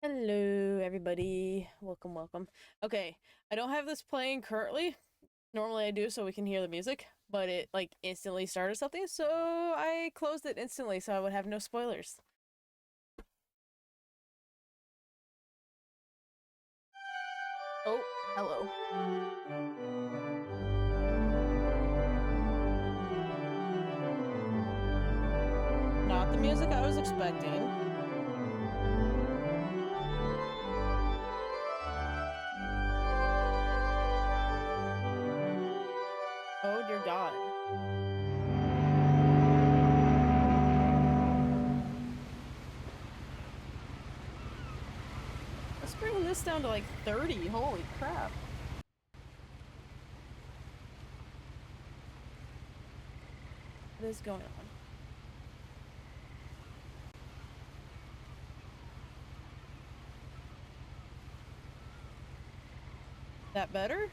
Hello, everybody. Welcome, welcome. Okay, I don't have this playing currently. Normally I do so we can hear the music, but it like instantly started something, so I closed it instantly so I would have no spoilers. Oh, hello. Not the music I was expecting. Oh dear God. Let's bring this down to like 30. Holy crap. What is going on? That better?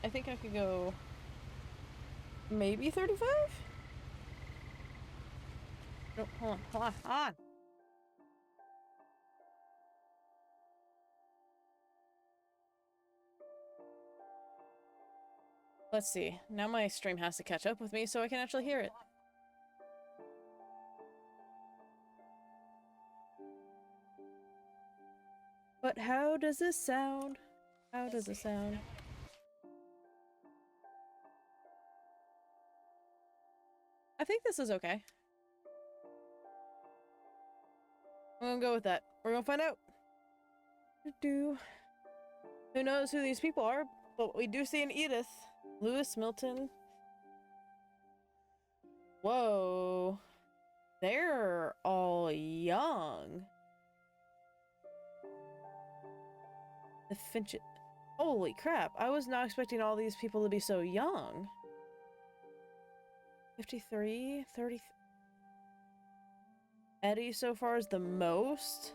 I think I could go maybe 35? No, hold on. Let's see. Now my stream has to catch up with me so I can actually hear it. But how does this sound? How does it sound? I think this is okay. I'm gonna go with that. We're gonna find out. Who knows who these people are? But we do see an Edith. Lewis, Milton. Whoa. They're all young. The Finch. Holy crap. I was not expecting all these people to be so young. 53, 30. Eddie so far is the most.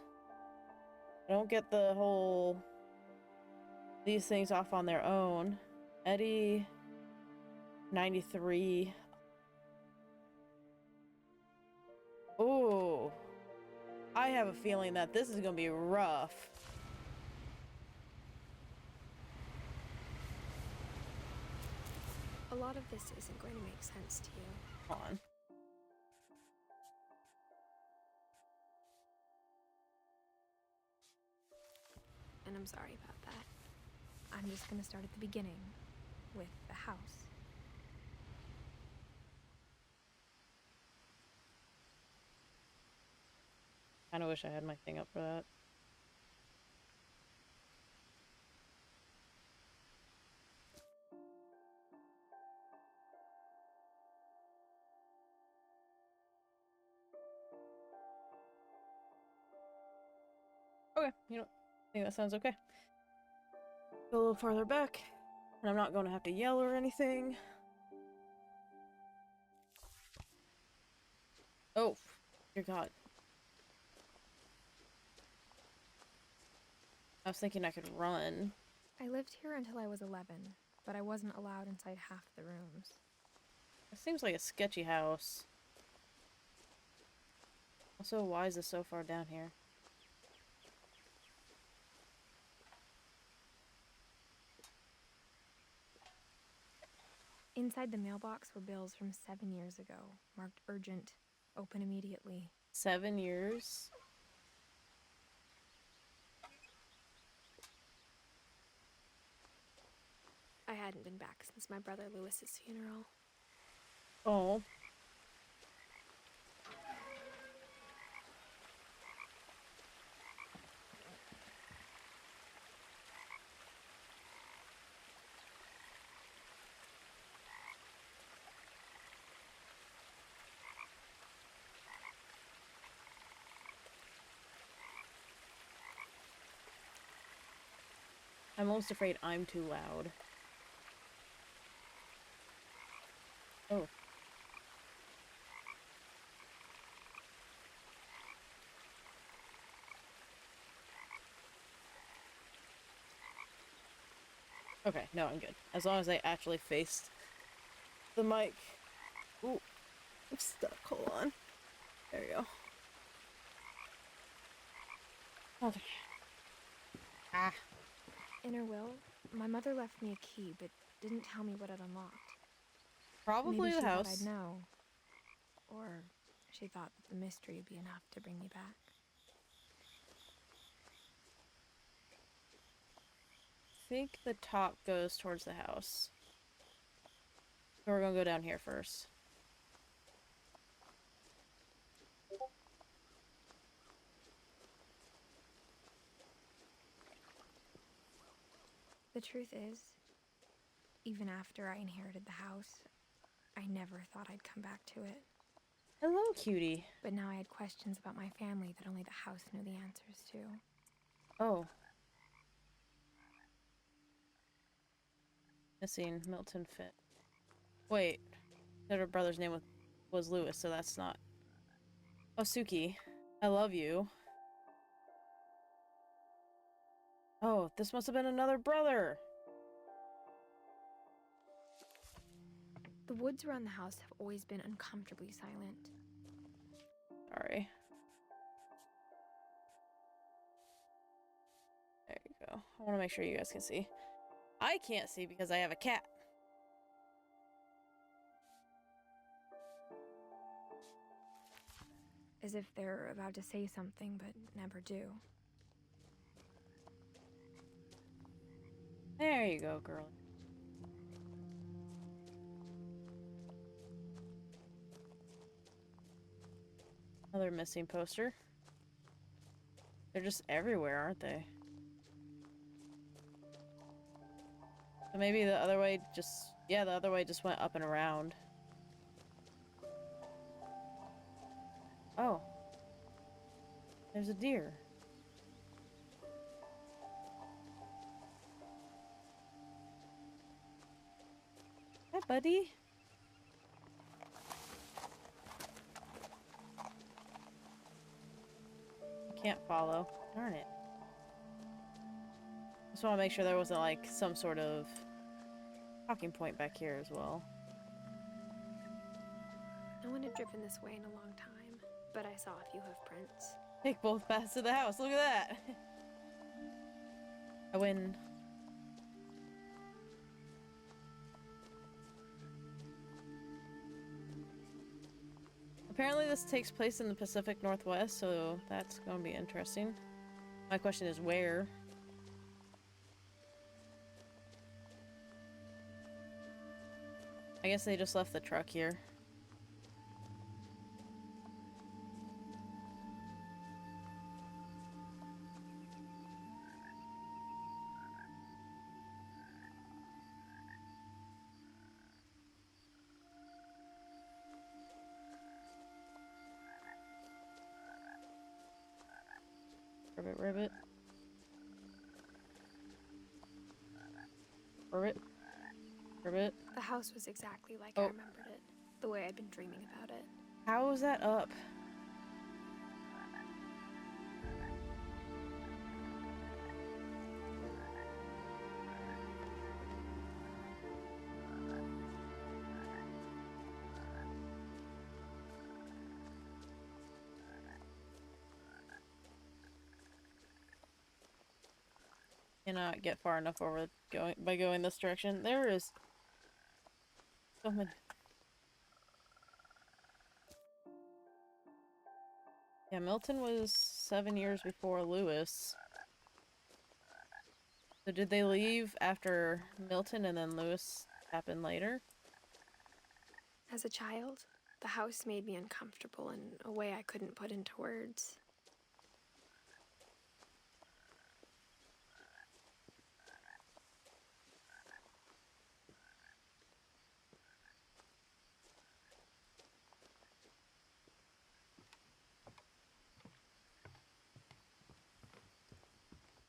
I don't get the whole these things off on their own. Eddie 93. Oh, I have a feeling that this is gonna be rough. A lot of this isn't going to make sense to you. Hold on. And I'm sorry about that. I'm just gonna start at the beginning, with the house. Kinda wish I had my thing up for that. Okay, you know, I think that sounds okay. Go a little farther back, and I'm not gonna have to yell or anything. Oh, dear God. I was thinking I could run. I lived here until I was 11, but I wasn't allowed inside half the rooms. It seems like a sketchy house. Also, why is this so far down here? Inside the mailbox were bills from 7 years ago, marked urgent, open immediately. 7 years? I hadn't been back since my brother Lewis's funeral. Oh. I'm almost afraid I'm too loud. Oh. Okay, no, I'm good. As long as I actually faced the mic. Ooh, I'm stuck. Hold on. There you go. Okay. Ah. In her will, my mother left me a key, but didn't tell me what it unlocked. Maybe Probably the she thought I'd house. know. Or she thought that the mystery would be enough to bring me back. I think the top goes towards the house. So we're gonna go down here first. The truth is, even after I inherited the house, I never thought I'd come back to it. Hello, cutie. But now I had questions about my family that only the house knew the answers to. Oh. Missing Milton Finch. Wait. Her brother's name was Lewis, so that's not. Oh, Suki. I love you. Oh, this must have been another brother. The woods around the house have always been uncomfortably silent. Sorry. There you go. I want to make sure you guys can see. I can't see because I have a cat. As if they're about to say something but never do. There you go, girl. Another missing poster. They're just everywhere, aren't they? So maybe the other way just... Yeah, the other way just went up and around. Oh. There's a deer. Hi, buddy. I can't follow. Darn it. Just want to make sure there wasn't, like, some sort of talking point back here as well. No one had driven this way in a long time, but I saw a few hoof prints. Take both paths to the house. Look at that. I win. Apparently this takes place in the Pacific Northwest, so that's going to be interesting. My question is where? I guess they just left the truck here. Ribbit, ribbit. Ribbit. Ribbit. The house was exactly like I remembered it, the way I'd been dreaming about it. How is that up? Cannot get far enough over going this direction. There is so many. Yeah, Milton was 7 years before Lewis. So did they leave after Milton and then Lewis happened later? As a child, the house made me uncomfortable in a way I couldn't put into words.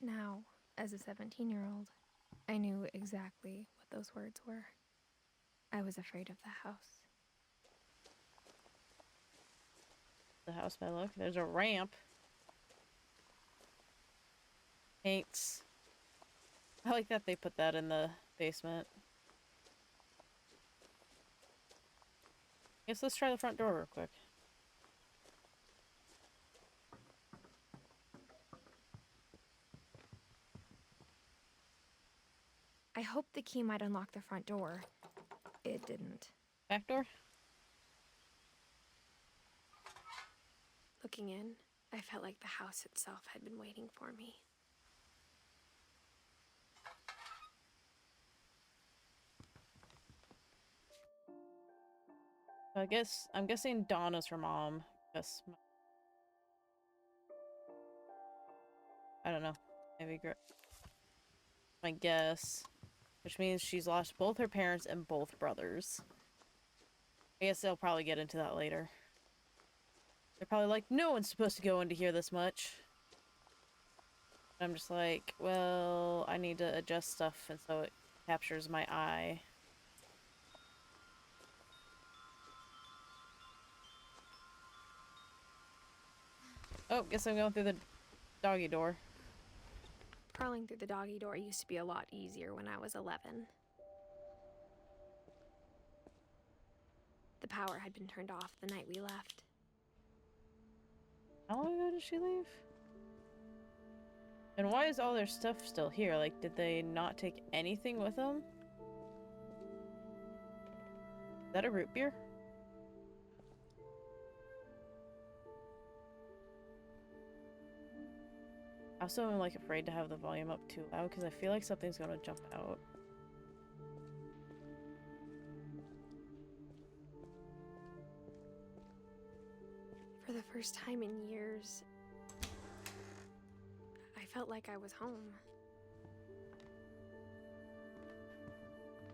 Now, as a 17-year-old, I knew exactly what those words were. I was afraid of the house. The house by look. There's a ramp. Thanks. I like that they put that in the basement. Guess let's try the front door real quick. I hoped the key might unlock the front door. It didn't. Back door? Looking in, I felt like the house itself had been waiting for me. I'm guessing Donna's her mom. Yes. I don't know. Maybe my guess. Which means she's lost both her parents and both brothers. I guess they'll probably get into that later. They're probably like, no one's supposed to go in to hear this much. I'm just like, well, I need to adjust stuff, and so it captures my eye. Oh, guess I'm going through the doggy door. Crawling through the doggy door used to be a lot easier when I was 11. The power had been turned off the night we left. How long ago did she leave? And why is all their stuff still here? Like, did they not take anything with them? Is that a root beer? I also am like afraid to have the volume up too loud because I feel like something's gonna jump out. For the first time in years, I felt like I was home.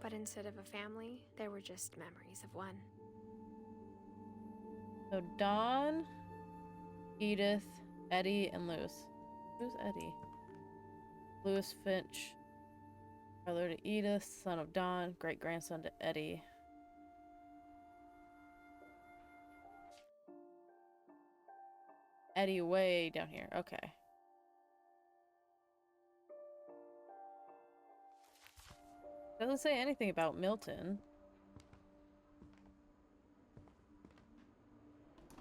But instead of a family, there were just memories of one. So Dawn, Edith, Eddie, and Lewis. Who's Eddie? Lewis Finch, brother to Edith, son of Dawn, great-grandson to Eddie. Eddie way down here. Okay. Doesn't say anything about Milton.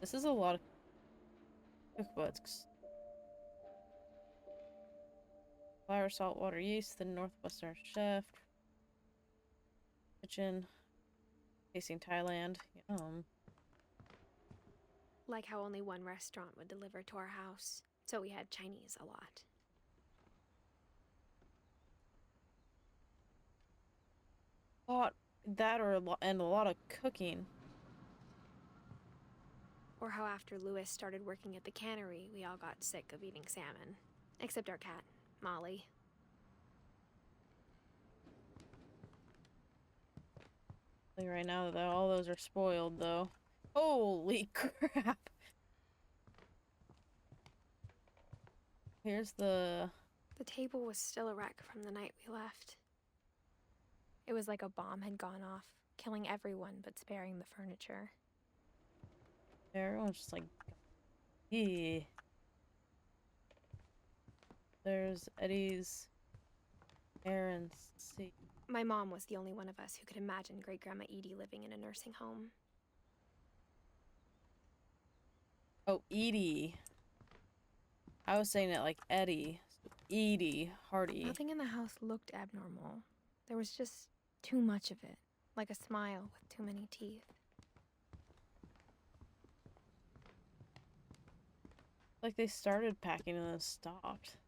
This is a lot of cookbooks. Flour, salt, water, yeast, the Northwestern chef. Kitchen. Tasting Thailand. Yum. Like how only one restaurant would deliver to our house, so we had Chinese a lot. And a lot of cooking. Or how after Lewis started working at the cannery, we all got sick of eating salmon. Except our cat, Molly. Like right now, that all those are spoiled, though. Holy crap! Here's the... The table was still a wreck from the night we left. It was like a bomb had gone off, killing everyone but sparing the furniture. Everyone's just like... Yeah. There's Eddie's... Aaron's... See. My mom was the only one of us who could imagine Great-Grandma Edie living in a nursing home. Oh, Edie. I was saying it like Eddie. Edie. Hardy. Nothing in the house looked abnormal. There was just too much of it, like a smile with too many teeth. Like they started packing and then stopped.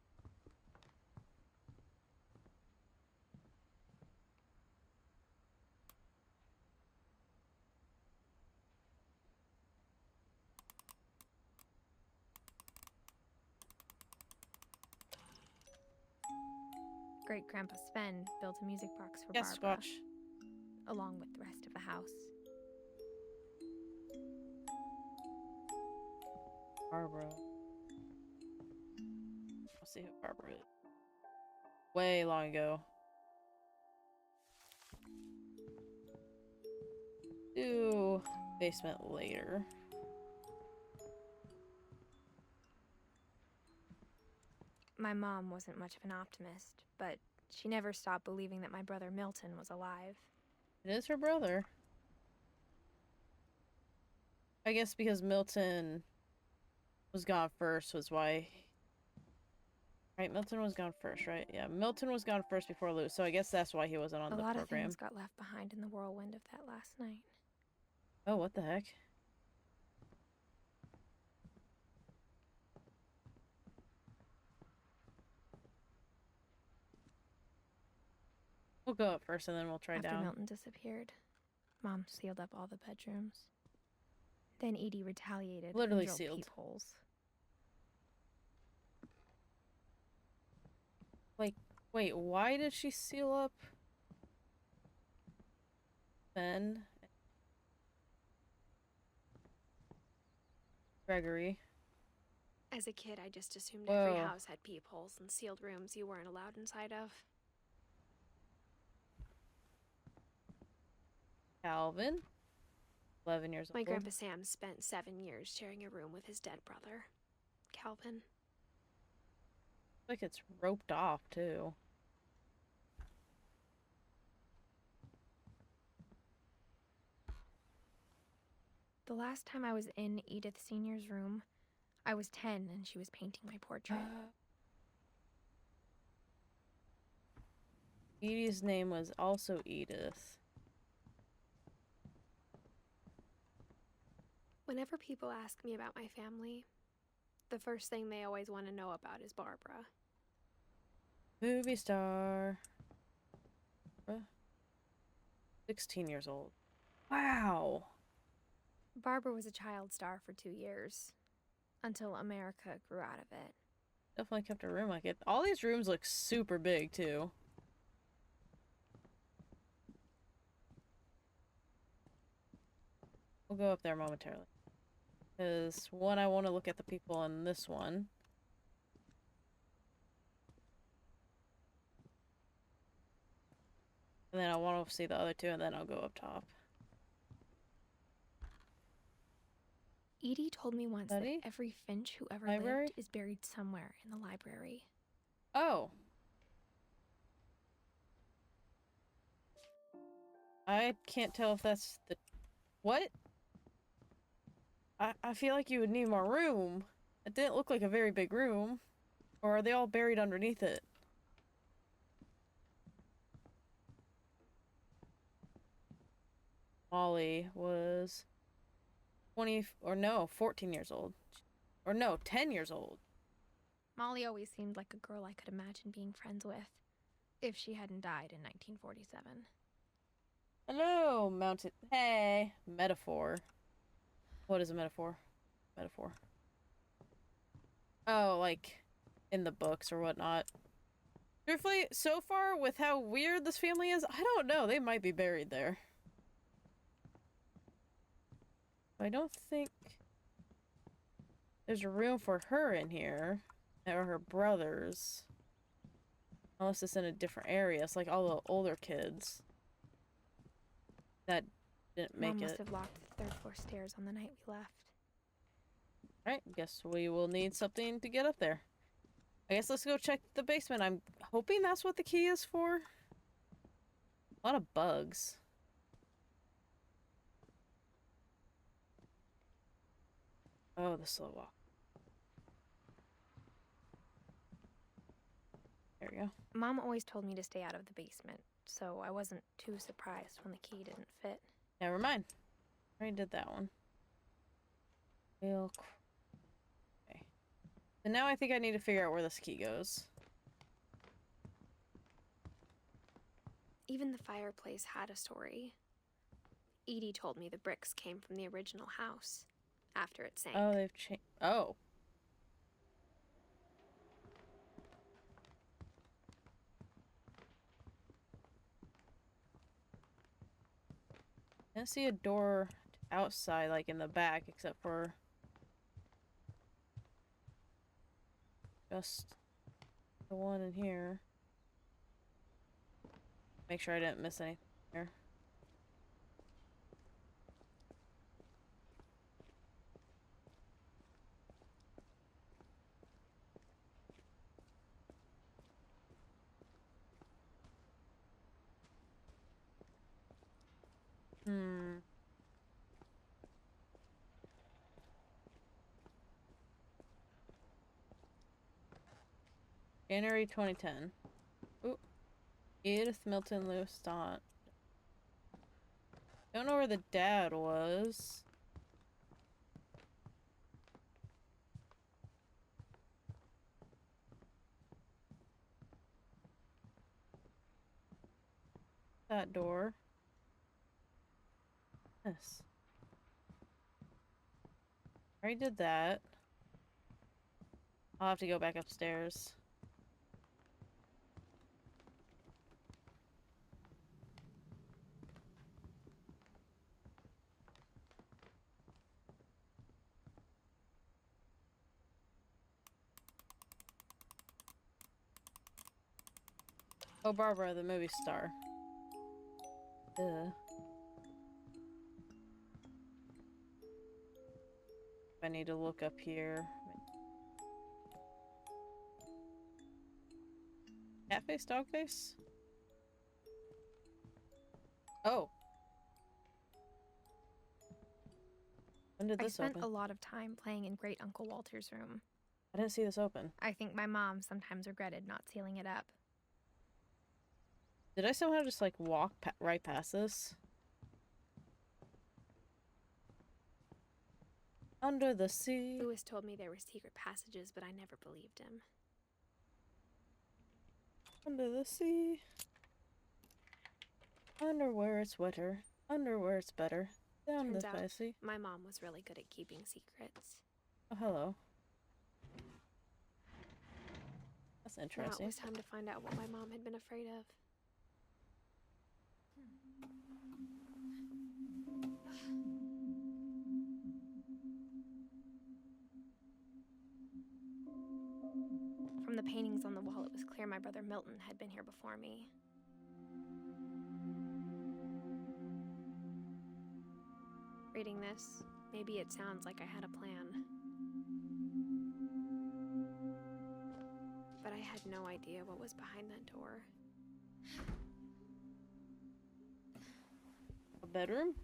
Great-Grandpa Sven built a music box for Yes, Barbara, watch. along with the rest of the house. Barbara. Let's see who Barbara is. Way long ago. Do basement later. My mom wasn't much of an optimist, but She never stopped believing that my brother Milton was alive. It is her brother. I guess because Milton was gone first was why... Right, Milton was gone first, right? Yeah, Milton was gone first before Lou, so I guess that's why he wasn't on the program. A lot of things got left behind in the whirlwind of that last night. Oh, what the heck? We'll go up first and then we'll try down. After Milton disappeared, Mom sealed up all the bedrooms. Then Edie retaliated Literally and drilled sealed. peepholes. Like, wait, why did she seal up Ben? Gregory. As a kid, I just assumed Whoa. every house had peepholes and sealed rooms you weren't allowed inside of. Calvin. 11 years old. My Grandpa Sam spent 7 years sharing a room with his dead brother, Calvin. Like it's roped off, too. The last time I was in Edith Sr.'s room, I was 10 and she was painting my portrait. Edie's name was also Edith. Whenever people ask me about my family, the first thing they always want to know about is Barbara. Movie star. 16 years old. Wow. Barbara was a child star for 2 years, until America grew out of it. Definitely kept her room like it. All these rooms look super big, too. We'll go up there momentarily. Because, one, I want to look at the people in this one. And then I want to see the other two, and then I'll go up top. Edie told me once Buddy? that every Finch who ever Library? lived is buried somewhere in the library. Oh. I can't tell if that's the... What? I feel like you would need more room. It didn't look like a very big room. Or are they all buried underneath it? Molly was 14 years old. Or no, 10 years old. Molly always seemed like a girl I could imagine being friends with, if she hadn't died in 1947. Hello, mountain. Hey, metaphor. What is a metaphor? Metaphor. Oh, like in the books or whatnot. Truthfully, so far with how weird this family is, I don't know. They might be buried there. I don't think there's room for her in here. Or her brothers. Unless it's in a different area. It's like all the older kids that didn't make Mom it. must have locked the third floor stairs on the night we left. Alright, guess we will need something to get up there. I guess let's go check the basement. I'm hoping that's what the key is for. A lot of bugs. Oh, the slow walk. There we go. Mom always told me to stay out of the basement, so I wasn't too surprised when the key didn't fit. Never mind. Already did that one. Okay. So now I think I need to figure out where this key goes. Even the fireplace had a story. Edie told me the bricks came from the original house, after it sank. Oh, they've changed. Oh. I don't see a door outside, like in the back, except for just the one in here. Make sure I didn't miss anything here. January 2010. Ooh. Edith Milton Lewiston. Don't know where the dad was. That door. Yes. Already did that. I'll have to go back upstairs. Oh, Barbara, the movie star. Ugh. I need to look up here. Cat face, dog face? Oh. When did I this spent open? a lot of time playing in Great Uncle Walter's room. I didn't see this open. I think my mom sometimes regretted not sealing it up. Did I somehow just like walk right past this? Under the sea. Lewis told me there were secret passages, but I never believed him. Under the sea. Under where it's wetter. Under where it's better. Down Turns the out, sea. my mom was really good at keeping secrets. Oh, hello. That's Now it interesting. was time to find out what my mom had been afraid of. From the paintings on the wall, it was clear my brother Milton had been here before me. Reading this, maybe it sounds like I had a plan. But I had no idea what was behind that door. A bedroom?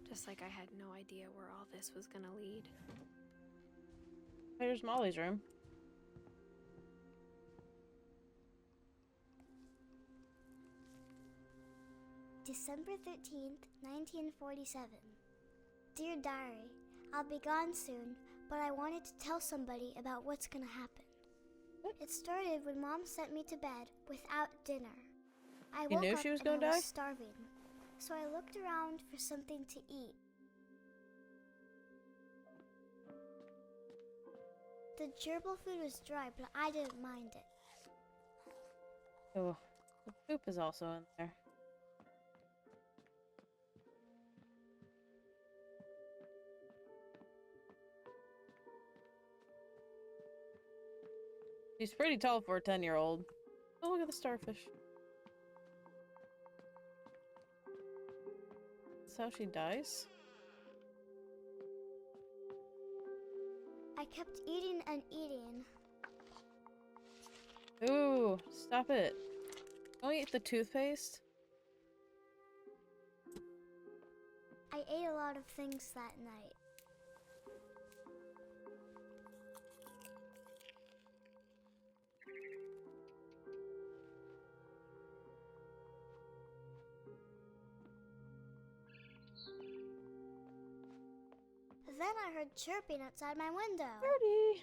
Just like I had no idea where all this was gonna lead. Here's Molly's room. December 13th, 1947. Dear Diary, I'll be gone soon, but I wanted to tell somebody about what's gonna happen. It started when Mom sent me to bed without dinner. I You woke knew up she was and gonna I die? was starving, so I looked around for something to eat. The gerbil food was dry, but I didn't mind it. Oh, the poop is also in there. She's pretty tall for a 10-year-old. Oh, look at the starfish. That's how she dies? I kept eating and eating. Ooh, stop it. Don't eat the toothpaste. I ate a lot of things that night. Then I heard chirping outside my window. Birdie!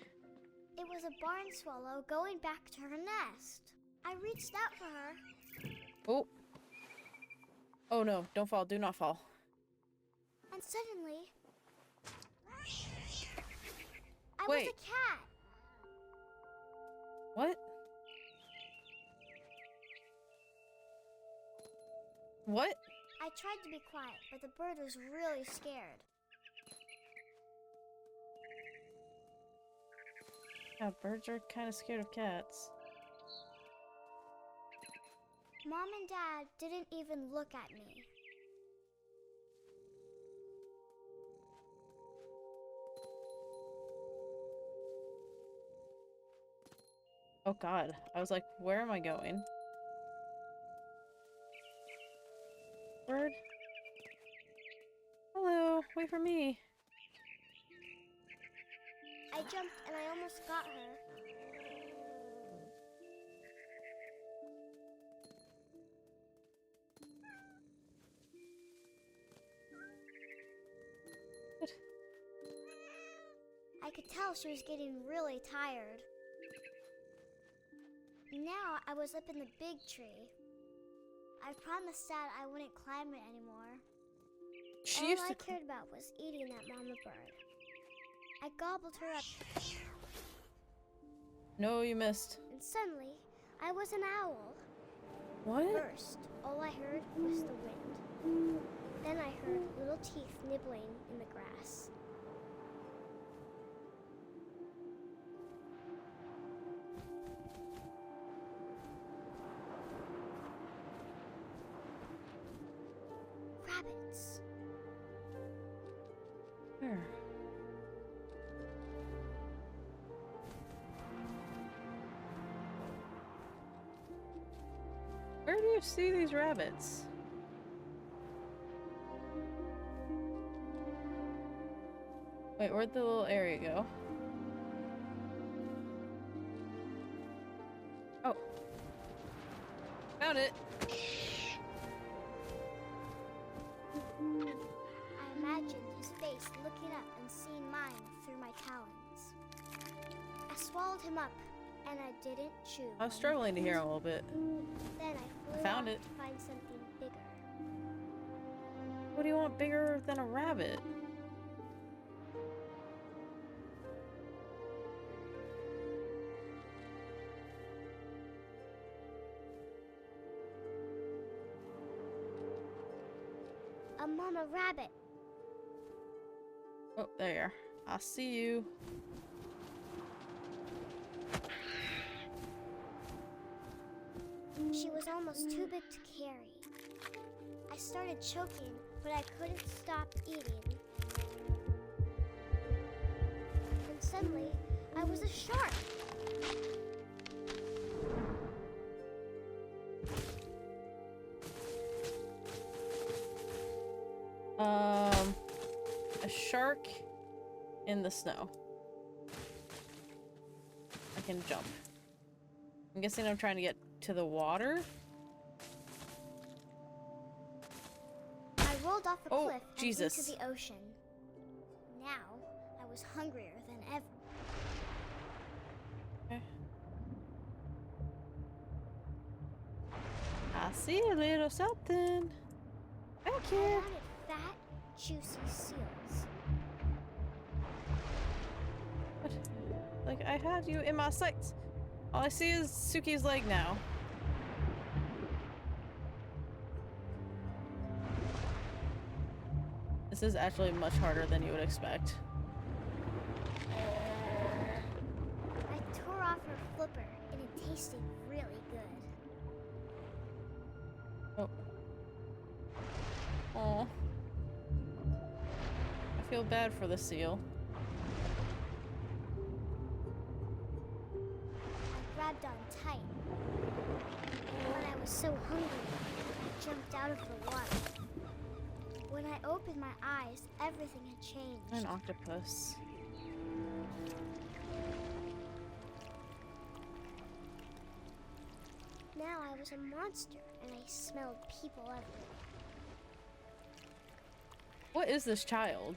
It was a barn swallow going back to her nest. I reached out for her, Oh. Oh no, don't fall, do not fall. and suddenly, I Wait. was a cat. What? What? I tried to be quiet, but the bird was really scared. Yeah, birds are kind of scared of cats. Mom and Dad didn't even look at me. Oh god, I was like, where am I going? Bird? Hello, wait for me. I jumped and I almost got her. could tell she was getting really tired. Now I was up in the big tree. I promised Dad I wouldn't climb it anymore. All I cared about was eating that mama bird. I gobbled her up. No, you missed. And suddenly, I was an owl. What? First, all I heard was the wind. Then I heard little teeth nibbling in the grass. Rabbits. Where? Where do you see these rabbits? Wait, where'd the little area go? Oh. Found it. I imagined his face looking up and seeing mine through my talons. I swallowed him up, and I didn't chew. I was struggling to hear a little bit. Then I flew Found off it. to find something bigger. What do you want bigger than a rabbit? A mama rabbit. Oh, there you are. I see you. She was almost too big to carry. I started choking, but I couldn't stop eating. And suddenly, I was a shark. A shark in the snow. I can jump. I'm guessing I'm trying to get to the water. I rolled off a Oh, cliff Jesus. and into the ocean. Now, I was hungrier than ever. Okay. I see a little something back I here. wanted fat, juicy seals. What? Like, I had you in my sights. All I see is Suki's leg now. This is actually much harder than you would expect. I tore off her flipper, and it tasted really good. Oh. Aw. I feel bad for the seal. I grabbed on tight. And when I was so hungry, I jumped out of the water. When I opened my eyes, everything had changed. An octopus. Now I was a monster, and I smelled people everywhere. What is this child?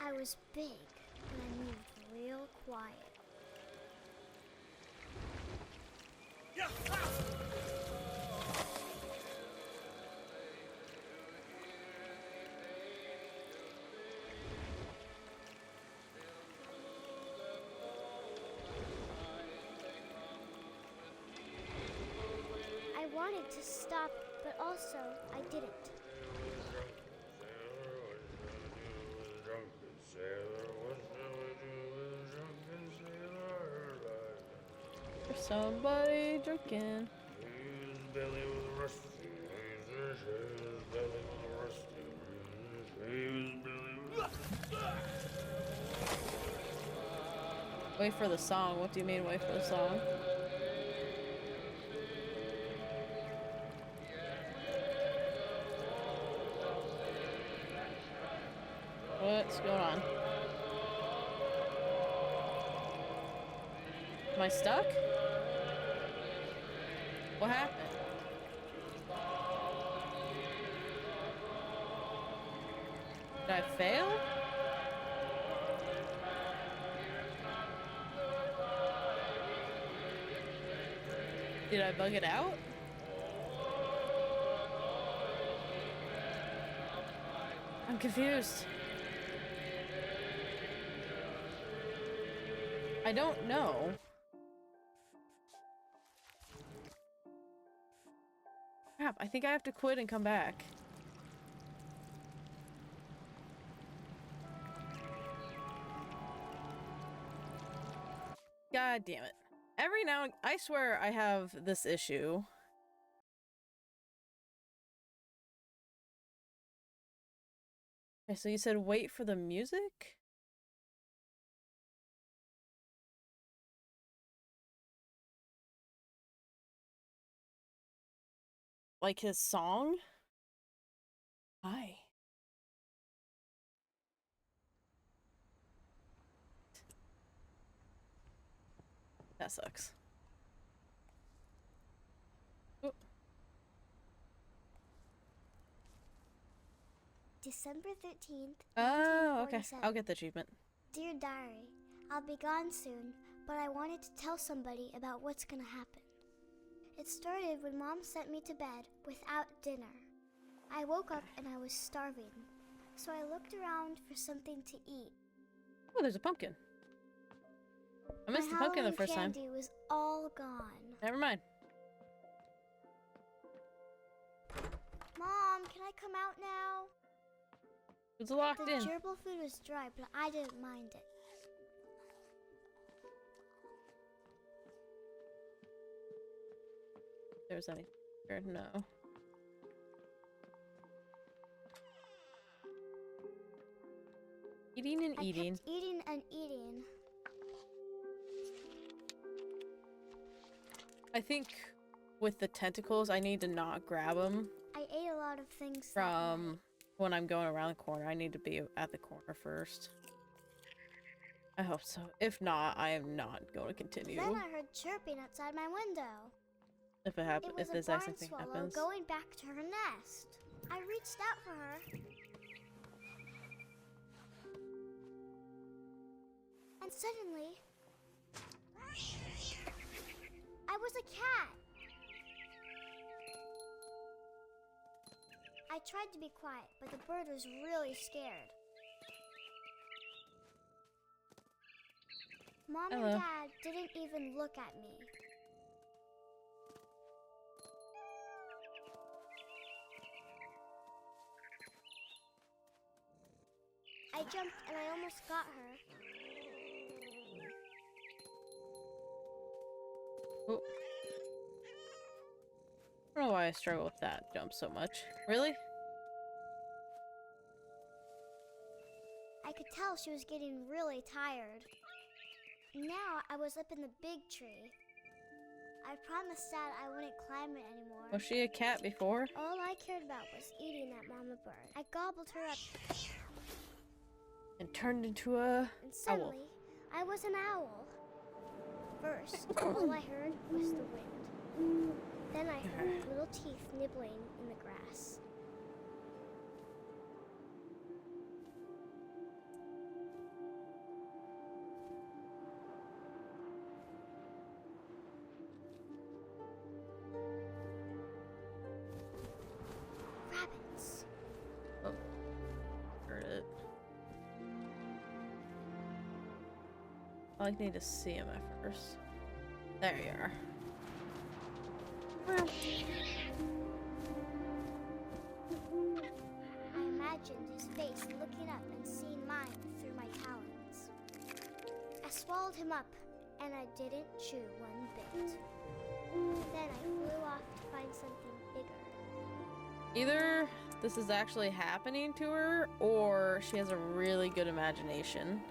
I was big, and I moved real quiet. I wanted to stop, but also I didn't. There's somebody drinking. Wait for the song. What do you mean wait for the song? What's going on? Am I stuck? What happened? Did I fail? Did I bug it out? I'm confused. I don't know. Crap, I think I have to quit and come back. God damn it. Every now and I swear I have this issue. Okay, so you said wait for the music? Like his song? Hi. That sucks. Oh. December 13th, Oh, okay. 1947. I'll get the achievement. Dear Diary, I'll be gone soon, but I wanted to tell somebody about what's gonna happen. It started when Mom sent me to bed without dinner. I woke up and I was starving, so I looked around for something to eat. Oh, there's a pumpkin. I missed the My pumpkin the Halloween first time. candy was all gone. Never mind. Mom, can I come out now? It's locked The in. gerbil food was dry, but I didn't mind it. There's any here? No. Eating and eating. I kept eating and eating. I think with the tentacles, I need to not grab them I ate a lot of things from when I'm going around the corner. I need to be at the corner first. I hope so. If not, I am not going to continue. Then I heard chirping outside my window. If it happens, It if was this a barn exact thing swallow happens. going back to her nest. I reached out for her. And suddenly, I was a cat. I tried to be quiet, but the bird was really scared. Mom Hello. and Dad didn't even look at me. I jumped and I almost got her. Oh. I don't know why I struggle with that jump so much. Really? I could tell she was getting really tired. Now I was up in the big tree. I promised Dad I wouldn't climb it anymore. Was she a cat before? All I cared about was eating that mama bird. I gobbled her up, And turned into a and suddenly I was an owl. First, all I heard was the wind. Then I heard little teeth nibbling in the grass. Rabbits. Oh. Heard it. I need to see him at first. There you are. I imagined his face looking up and seeing mine through my talons. I swallowed him up, and I didn't chew one bit. Then I flew off to find something bigger. Either this is actually happening to her, or she has a really good imagination.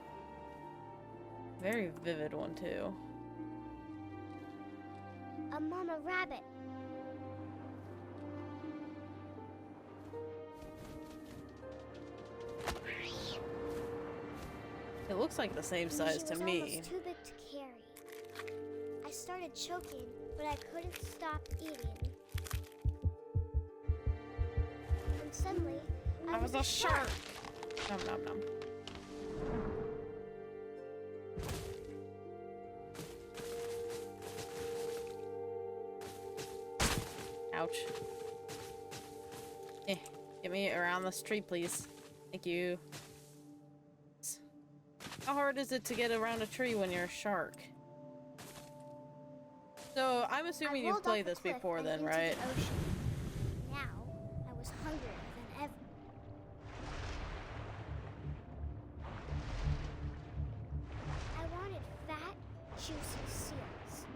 Very vivid one, too. A mama rabbit. looks like the same and size she to was me. almost too big to carry. I started choking, but I couldn't stop eating. And suddenly, I That was a shark! Nom nom nom. Ouch. Get me around this tree, please. Thank you. How hard is it to get around a tree when you're a shark? So, I'm assuming you've played this before then, right? Now, I was hungrier than ever. I wanted fat, juicy seals.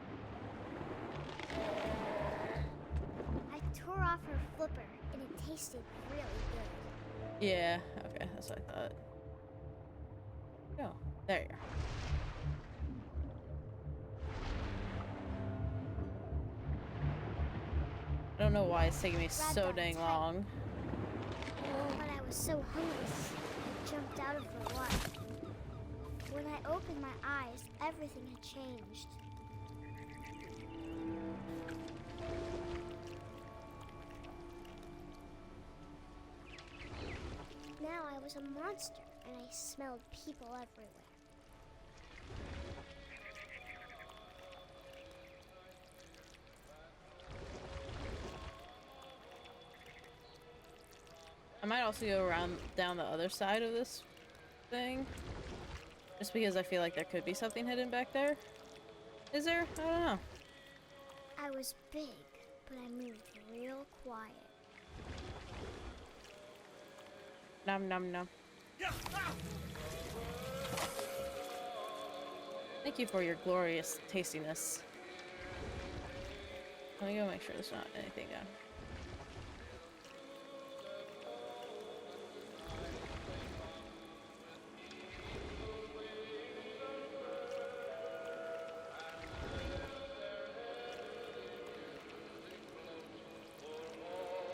I tore off her flipper, and it tasted really good. Yeah, okay, that's what I thought. Oh, there you are. I don't know why it's taking me so dang long. But I was so hungry, I jumped out of the water. When I opened my eyes, everything had changed. Now I was a monster, and I smelled people everywhere. I might also go around down the other side of this thing. Just because I feel like there could be something hidden back there. Is there? I don't know. I was big, but I moved real quiet. Nom nom nom. Thank you for your glorious tastiness. Let me go make sure there's not anything down.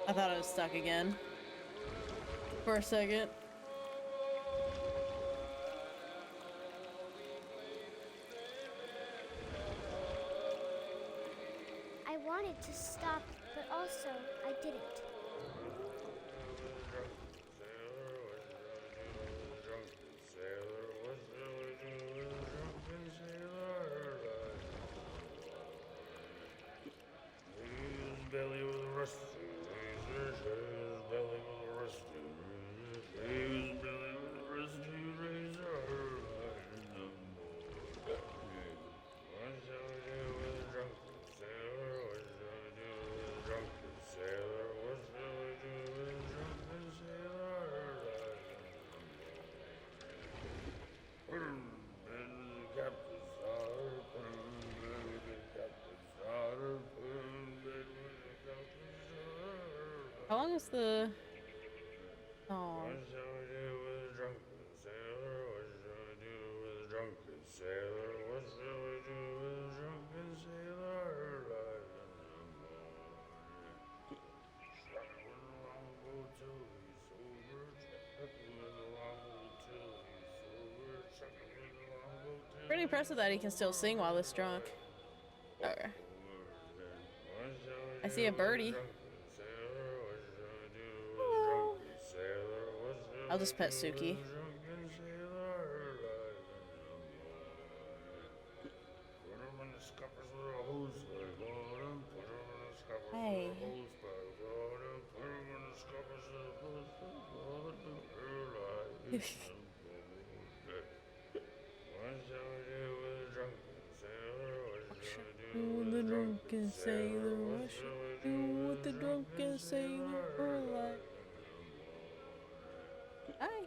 I thought I was stuck again. For a second. I wanted to stop, but also I didn't. How long is the... Oh. Pretty impressive that he can still sing while this drunk. Okay. I see a birdie. I'll just pet Suki. Hey. Do what the drunken sailor, what should do what the drunken sailor were like. Hi.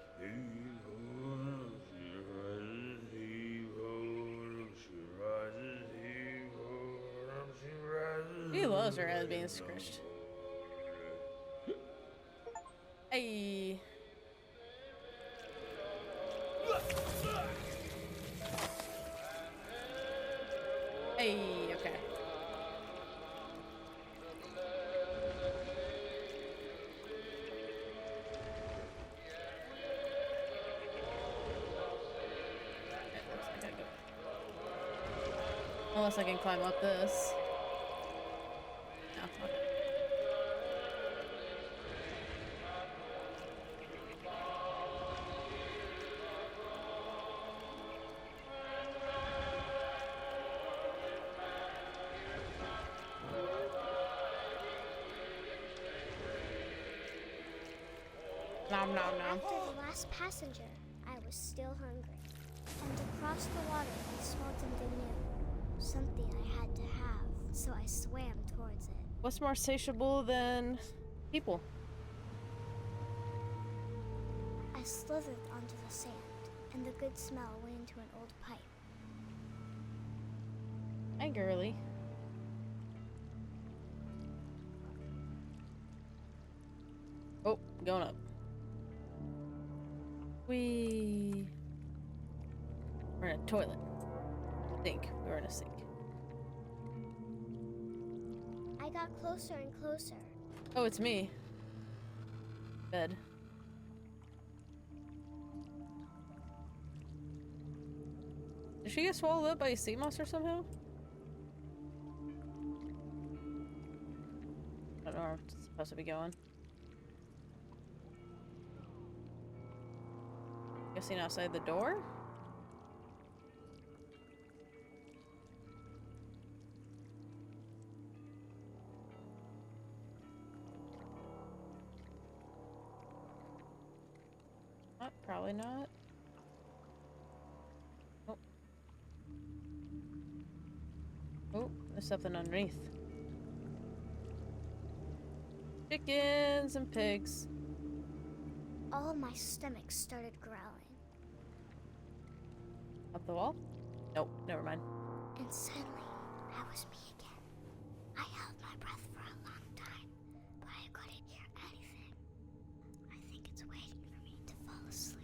He loves her head being scratched. Hey. Hey, okay. Unless I can climb up this. No, okay. Nom nom nom. After the last passenger, I was still hungry. And across the water, I saw something new. Something I had to have, so I swam towards it. What's more satiable than people? I slithered onto the sand, and the good smell went into an old pipe. Hi, girly. Oh, going up. We're in a toilet. Sink. We're in a sink. I got closer and closer. Oh, it's me. Bed. Did she get swallowed up by a sea monster somehow? I don't know where it's supposed to be going. Guessing outside the door? Probably not. Oh. Oh, there's something underneath. Chickens and pigs. All my stomach started growling. Up the wall? Nope, never mind. And suddenly, I was me again. I held my breath for a long time, but I couldn't hear anything. I think it's waiting for me to fall asleep.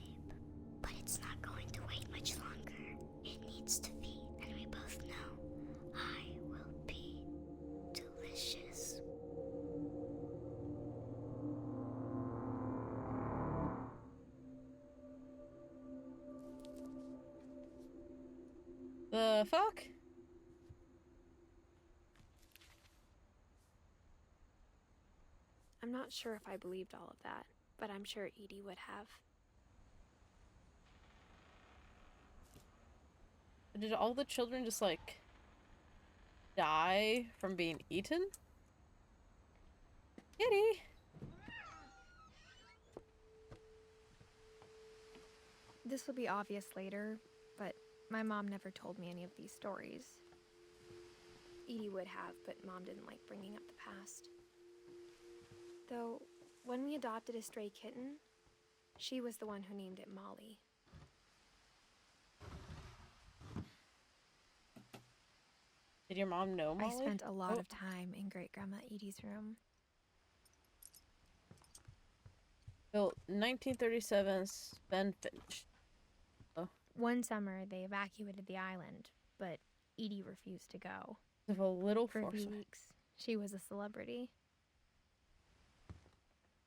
But it's not going to wait much longer. It needs to feed, and we both know I will be delicious. The fuck? I'm not sure if I believed all of that, but I'm sure Edie would have. Did all the children just, like, die from being eaten? Kitty! This will be obvious later, but my mom never told me any of these stories. Edie would have, but Mom didn't like bringing up the past. Though, when we adopted a stray kitten, she was the one who named it Molly. Did your mom know Molly? I spent a lot of time in Great-Grandma Edie's room. Built 1937, Edith Finch. Oh. One summer, they evacuated the island, but Edie refused to go. Of a little For a few force. weeks, she was a celebrity.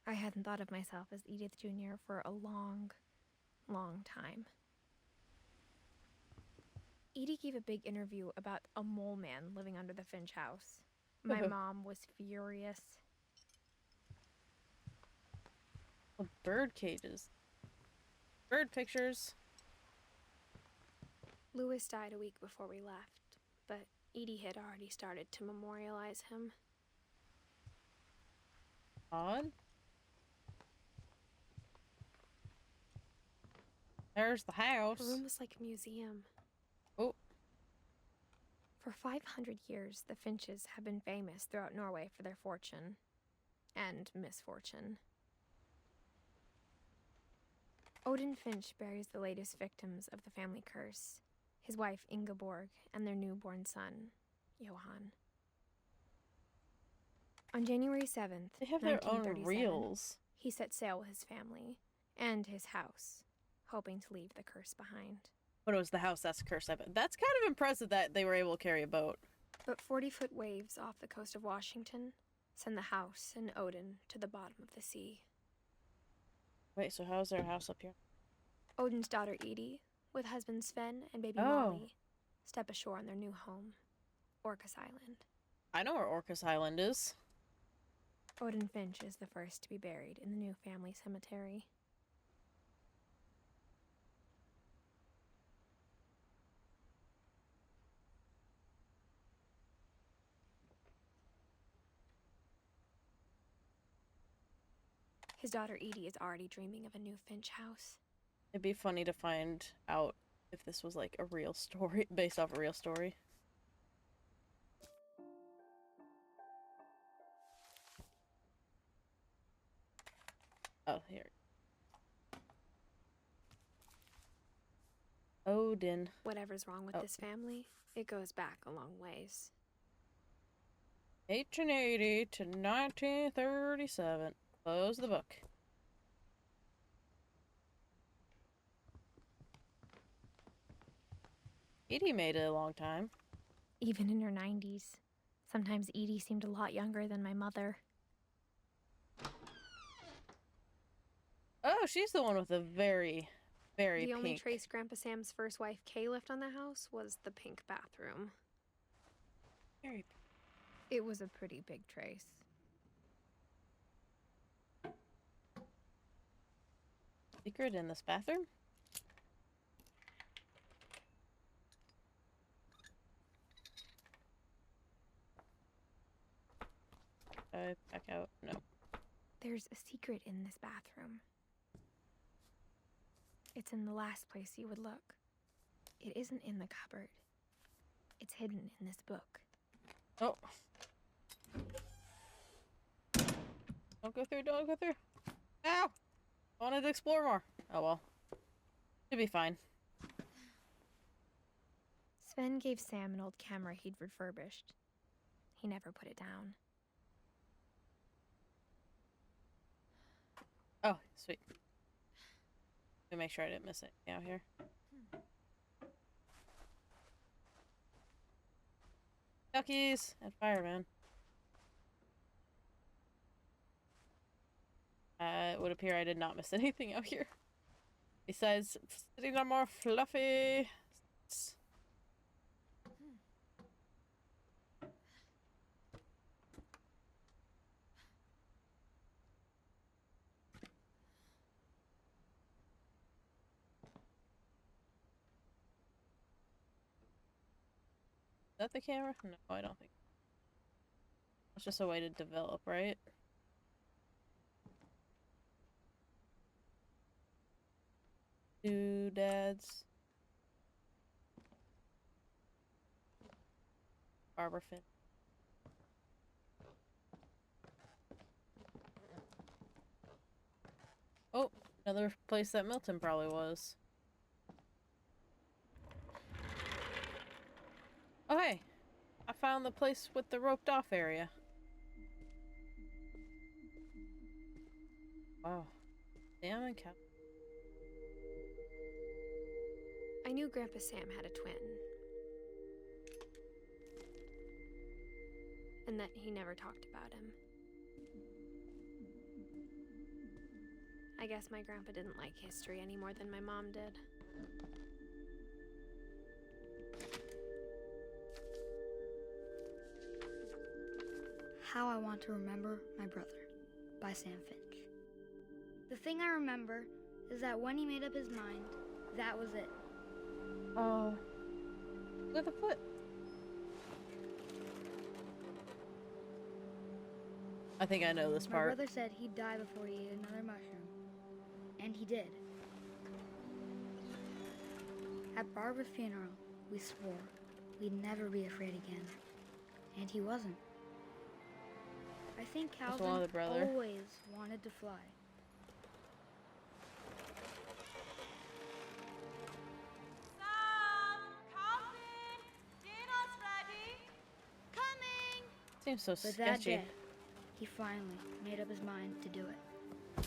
I hadn't thought of myself as Edith Jr. for a long, long time. Edie gave a big interview about a mole man living under the Finch house. My mom was furious. Oh, bird cages. Bird pictures. Louis died a week before we left, but Edie had already started to memorialize him. Odd. There's the house. The room was like a museum. Oh. For 500 years, the Finches have been famous throughout Norway for their fortune and misfortune. Odin Finch buries the latest victims of the family curse, his wife Ingeborg and their newborn son, Johan. On January 7th, They have their own 1937, reels. he set sail with his family and his house, hoping to leave the curse behind. But it was the house that's cursed. That's kind of impressive that they were able to carry a boat. But 40-foot waves off the coast of Washington send the house and Odin to the bottom of the sea. Wait, so how's their house up here? Odin's daughter Edie, with husband Sven and baby Oh. Molly, step ashore on their new home. Orcas Island. I know where Orcas Island is. Odin Finch is the first to be buried in the new family cemetery. His daughter Edie is already dreaming of a new Finch house. It'd be funny to find out if this was like a real story, based off a real story. Oh, here. Odin. Whatever's wrong with this family, it goes back a long ways. 1880 to 1937. Close the book. Edie made it a long time. Even in her 90s. Sometimes Edie seemed a lot younger than my mother. Oh, she's the one with the very The pink. only trace Grandpa Sam's first wife, Kay, left on the house was the pink bathroom. Very. It was a pretty big trace. Secret in this bathroom? Back out. No. There's a secret in this bathroom. It's in the last place you would look. It isn't in the cupboard. It's hidden in this book. Oh. Don't go through, don't go through. Ow! I wanted to explore more. Oh well. Should be fine. Sven gave Sam an old camera he'd refurbished. He never put it down. Oh, sweet. Let me make sure I didn't miss it out here. Duckies and firemen. It would appear I did not miss anything out here. Besides sitting on more fluffy. Is that the camera? No, I don't think. It's just a way to develop, right? Doodads. Barbara Finn. Oh, another place that Milton probably was. Oh, hey. I found the place with the roped off area. Wow. Sam and Cap. I knew Grandpa Sam had a twin. And that he never talked about him. I guess my grandpa didn't like history any more than my mom did. How I Want to Remember My Brother by Sam Finch. The thing I remember is that when he made up his mind, that was it. Oh. Look at the foot. I think I know this My part. brother said he'd die before he ate another mushroom. And he did. At Barbara's funeral, we swore we'd never be afraid again. And he wasn't. I think What's Calvin wrong with the brother? always wanted to fly. Sam, Calvin, dinner's ready. Coming. Seems so But that sketchy. day, he finally made up his mind to do it.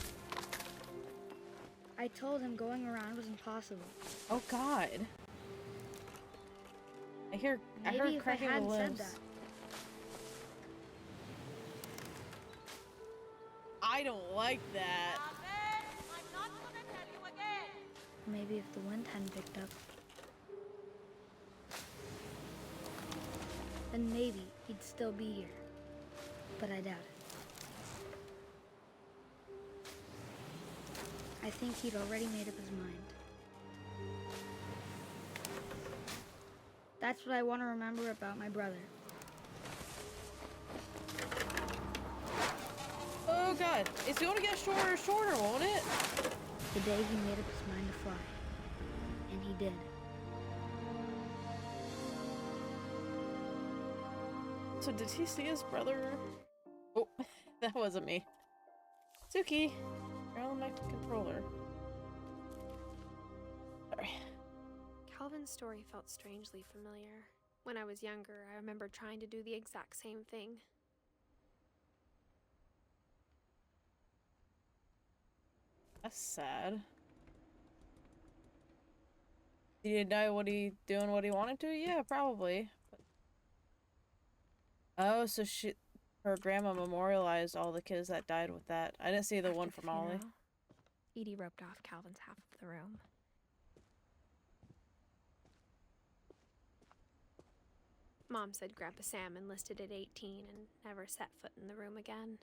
I told him going around was impossible. Oh God. I Maybe heard if I cracking of hadn't said limbs. that. I don't like that. Calvin, I'm not gonna tell you again. Maybe if the wind hadn't picked up. then maybe he'd still be here. But I doubt it. I think he'd already made up his mind. That's what I want to remember about my brother. Oh god, it's going to get shorter and shorter, won't it? The day he made up his mind to fly. And he did. So did he see his brother? Oh, that wasn't me. Suki, you're on my controller. Sorry. Calvin's story felt strangely familiar. When I was younger, I remember trying to do the exact same thing. That's sad. Did he die what he doing what he wanted to? Yeah, probably. Oh, so her grandma memorialized all the kids that died with that. I didn't see the After one from Ollie. funeral, Edie roped off Calvin's half of the room. Mom said Grandpa Sam enlisted at 18 and never set foot in the room again.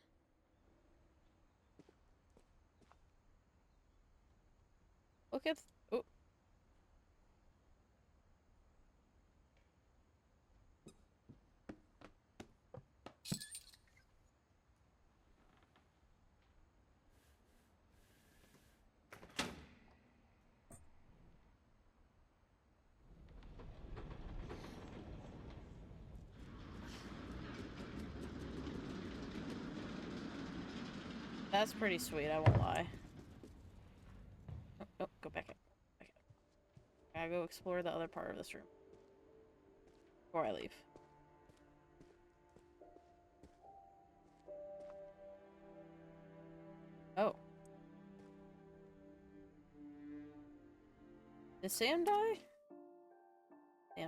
Look at. Oh. That's pretty sweet, I won't lie. Oh, oh, go back up. Back up. I gotta go explore the other part of this room before I leave. Oh. Did Sam die?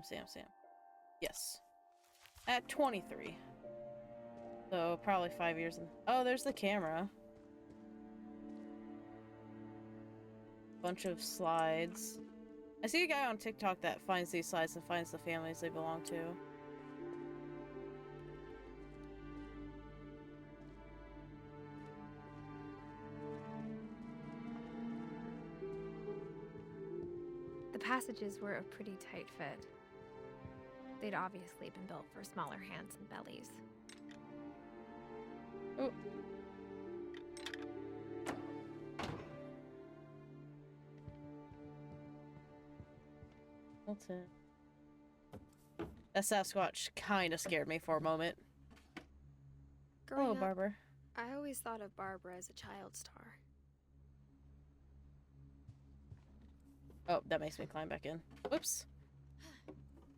Sam. Yes. At 23. So, probably 5 years in. Oh, there's the camera. Bunch of slides. I see a guy on TikTok that finds these slides and finds the families they belong to. The passages were a pretty tight fit. They'd obviously been built for smaller hands and bellies. Oh. What's it? That Sasquatch kind of scared me for a moment. Growing Oh, up, Barbara. I always thought of Barbara as a child star. Oh, that makes me climb back in. Whoops.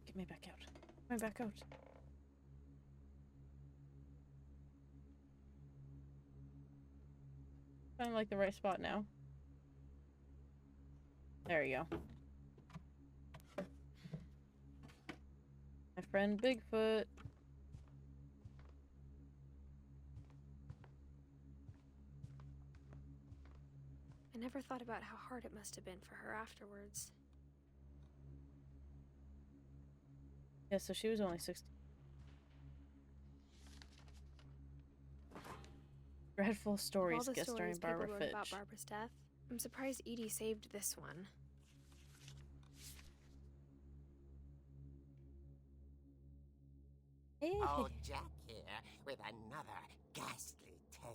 Get me back out. Get me back out. Kind of like the right spot now. There you go. My friend Bigfoot. I never thought about how hard it must have been for her afterwards. Yeah, so she was only 16. Dreadful Of stories all the guest starring stories people Barbara wrote Fitch. about Barbara's death, I'm surprised Edie saved this one. Oh, Jack here with another ghastly tale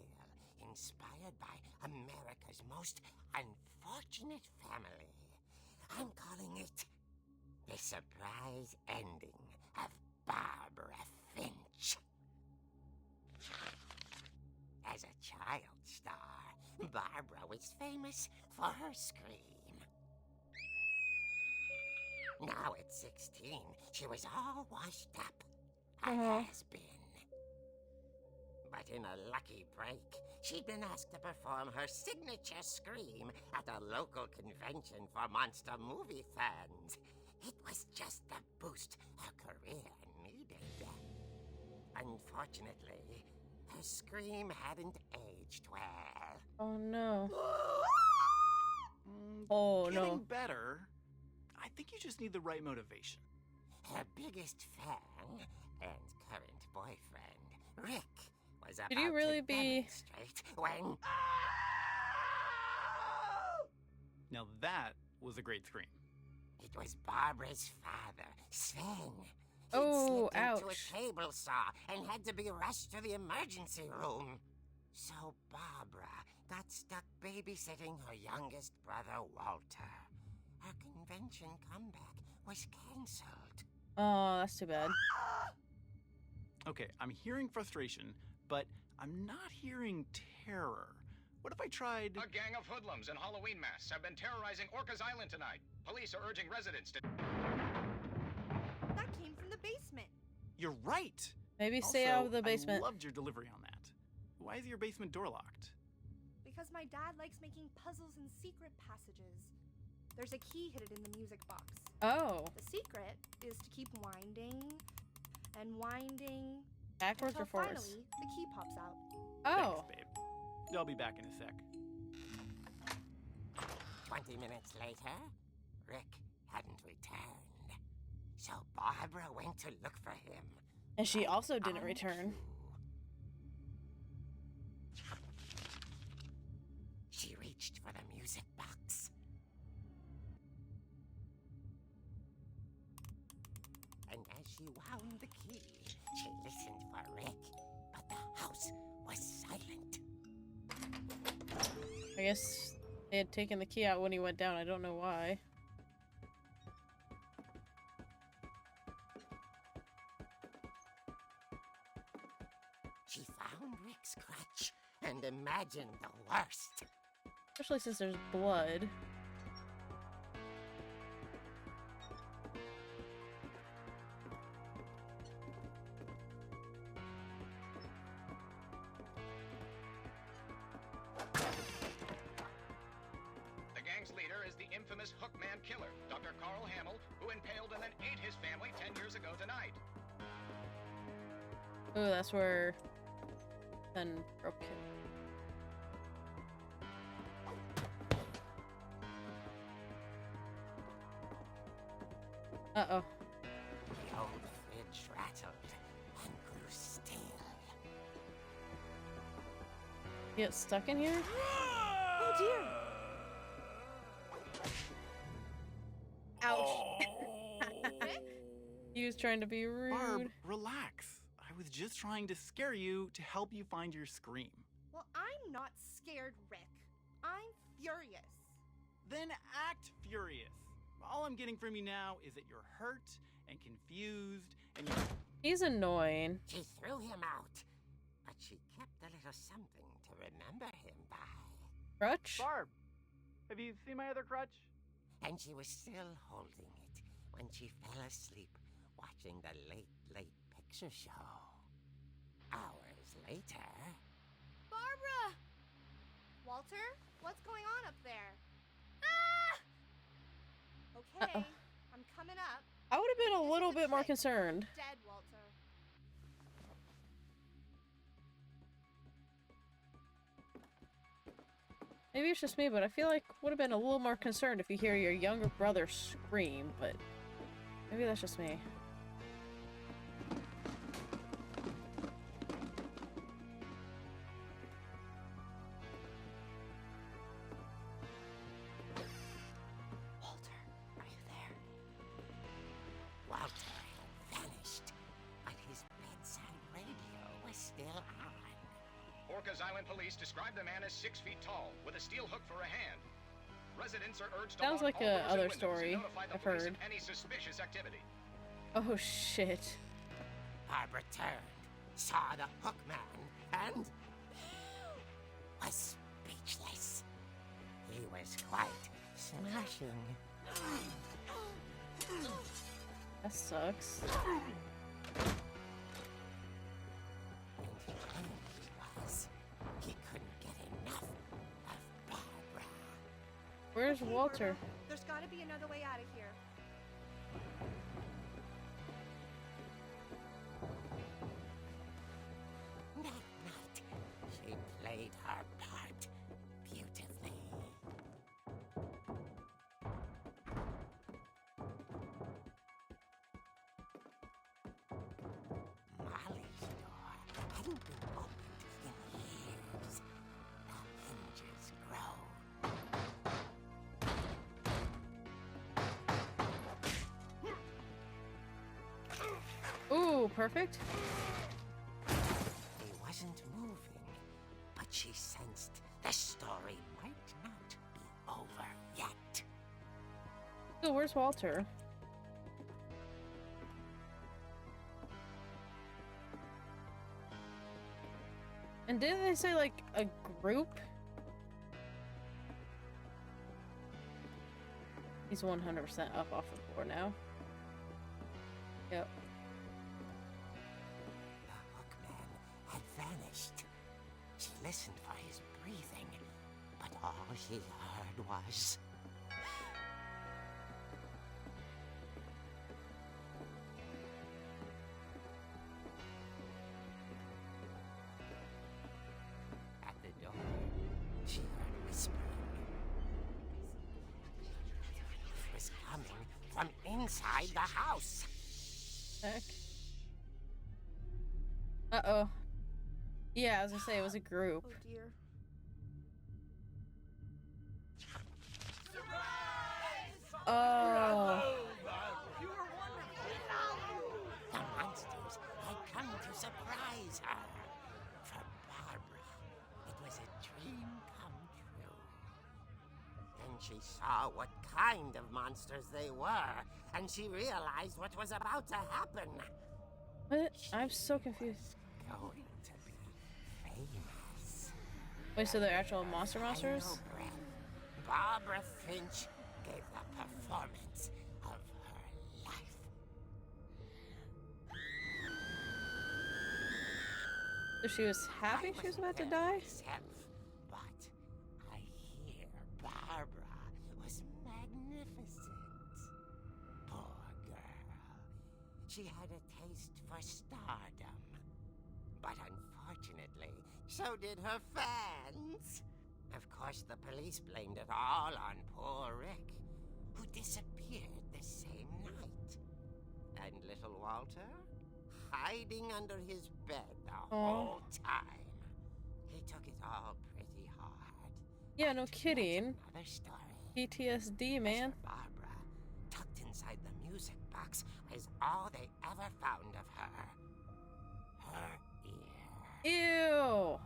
inspired by America's most unfortunate family. I'm calling it The Surprise Ending of Barbara Finch. As a child star, Barbara was famous for her scream. Now at 16, she was all washed up. A has-been. But in a lucky break, she'd been asked to perform her signature scream at a local convention for monster movie fans. It was just the boost her career needed. Unfortunately, her scream hadn't aged well. Oh no. Oh Getting no. better. I think you just need the right motivation. Her biggest fan and current boyfriend, Rick, was about Could you really to be- demonstrate when... Now that was a great scream. It was Barbara's father, Sven. He'd Oh, slipped into ouch. a table saw and had to be rushed to the emergency room. So Barbara got stuck babysitting her youngest brother, Walter. Her convention comeback was cancelled. Oh, that's too bad. Okay, I'm hearing frustration, but I'm not hearing terror. What if I tried... A gang of hoodlums in Halloween masks have been terrorizing Orcas Island tonight. Police are urging residents to... That came from the basement. You're right! Maybe stay out of the I basement. loved your delivery on that. Why is your basement door locked? Because my dad likes making puzzles and secret passages. There's a key hidden in the music box. Oh, The secret is to keep winding and winding backwards until or forwards? finally the key pops out. Oh, Thanks, babe. I'll be back in a sec. 20 minutes later, Rick hadn't returned. So Barbara went to look for him. and she also didn't On return. cue. She reached for the music box. And as she wound the key, she listened for Rick, but the house was silent. I guess they had taken the key out when he went down. I don't know why. She found Rick's crutch and imagined the worst. Especially since there's blood. The gang's leader is the infamous Hookman killer, Dr. Carl Hamill, who impaled and then ate his family 10 years ago tonight. Oh, that's where then broke him. Uh-oh. The old fridge rattled and grew still. Get stuck in here? Oh dear! Ouch. He was trying to be rude. Barb, relax. I was just trying to scare you to help you find your scream. Well, I'm not scared, Rick. I'm furious. Then act furious. All I'm getting from you now is that you're hurt and confused and you're... He's annoying. She threw him out, but she kept a little something to remember him by. Crutch? Barb, have you seen my other crutch? And she was still holding it when she fell asleep watching the late picture show. Hours later... Barbara! Walter, what's going on up there? Ah! Okay, Uh-oh. I'm coming up. I would have been a This little is a bit more trick. concerned. Dead, Walter. Maybe it's just me, but I feel like would have been a little more concerned if you hear your younger brother scream, but maybe that's just me. Walter, are you there? Walter had vanished, but his bedside radio was still on. Orcas Island police describe the man as 6 feet tall, with a steel hook for a hand. Residents are urged to Sounds lock like all a doors and other windows story and notify the I've police heard. of any suspicious activity. Oh shit. Barbara turned, saw the hook man, and was speechless. He was quite smashing. That sucks. And the end was he couldn't get enough of Barbara. Where's Hey, Walter? Barbara, there's got to be another way out of here. That night, she played her part beautifully. Ooh, perfect. He wasn't moving, but she sensed the story might not be over yet. So where's Walter? And didn't they say like a group? He's 100% up off the floor now. Yep. The hookman had vanished. She listened for his breathing, but all she heard was... At the door, she heard whispering. It was coming from inside the house. Heck. Uh-oh. Yeah, I was gonna say it was a group. Oh dear. Oh. The monsters had come to surprise her. For Barbara, it was a dream come true. Then she saw what kind of monsters they were, and she realized what was about to happen. What? I'm so confused. Going to be famous. Wait, so they're actual monsters? Final breath, Barbara Finch gave the performance of her life. So she was happy she was about to die? Myself, but I hear Barbara was magnificent. Poor girl. She had a taste for stardom. But unfortunately, so did her fans. Of course, the police blamed it all on poor Rick, who disappeared the same night. And little Walter? Hiding under his bed the whole time. He took it all pretty hard. Yeah, no But kidding. that's another story. PTSD, man. As for Barbara, tucked inside the music box was all they ever found of her. Her ear. Ew.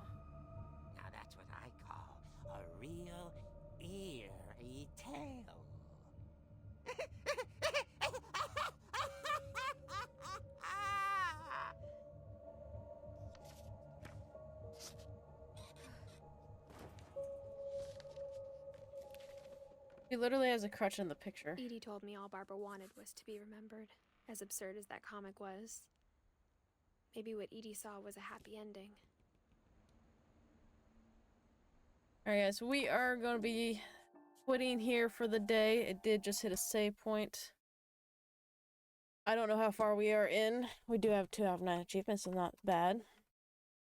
Now that's what I call a real eerie tale. He literally has a crutch in the picture. Edie told me all Barbara wanted was to be remembered, as absurd as that comic was. Maybe what Edie saw was a happy ending. Alright guys, we are going to be quitting here for the day. It did just hit a save point. I don't know how far we are in. We do have 2 out of 9 achievements, so not bad.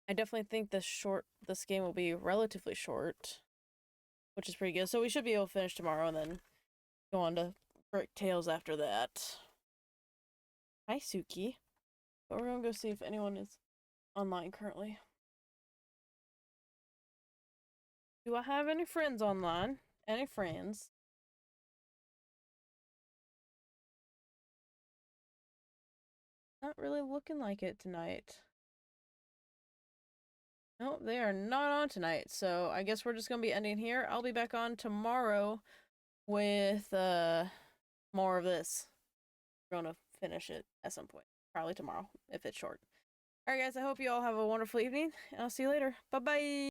I definitely think this game will be relatively short, which is pretty good. So we should be able to finish tomorrow and then go on to Brick Tales after that. Hi, Suki. But we're going to go see if anyone is online currently. Do I have any friends online? Any friends? Not really looking like it tonight. Nope, they are not on tonight. So I guess we're just going to be ending here. I'll be back on tomorrow with more of this. We're going to finish it at some point. Probably tomorrow, if it's short. Alright guys, I hope you all have a wonderful evening. And I'll see you later. Bye-bye!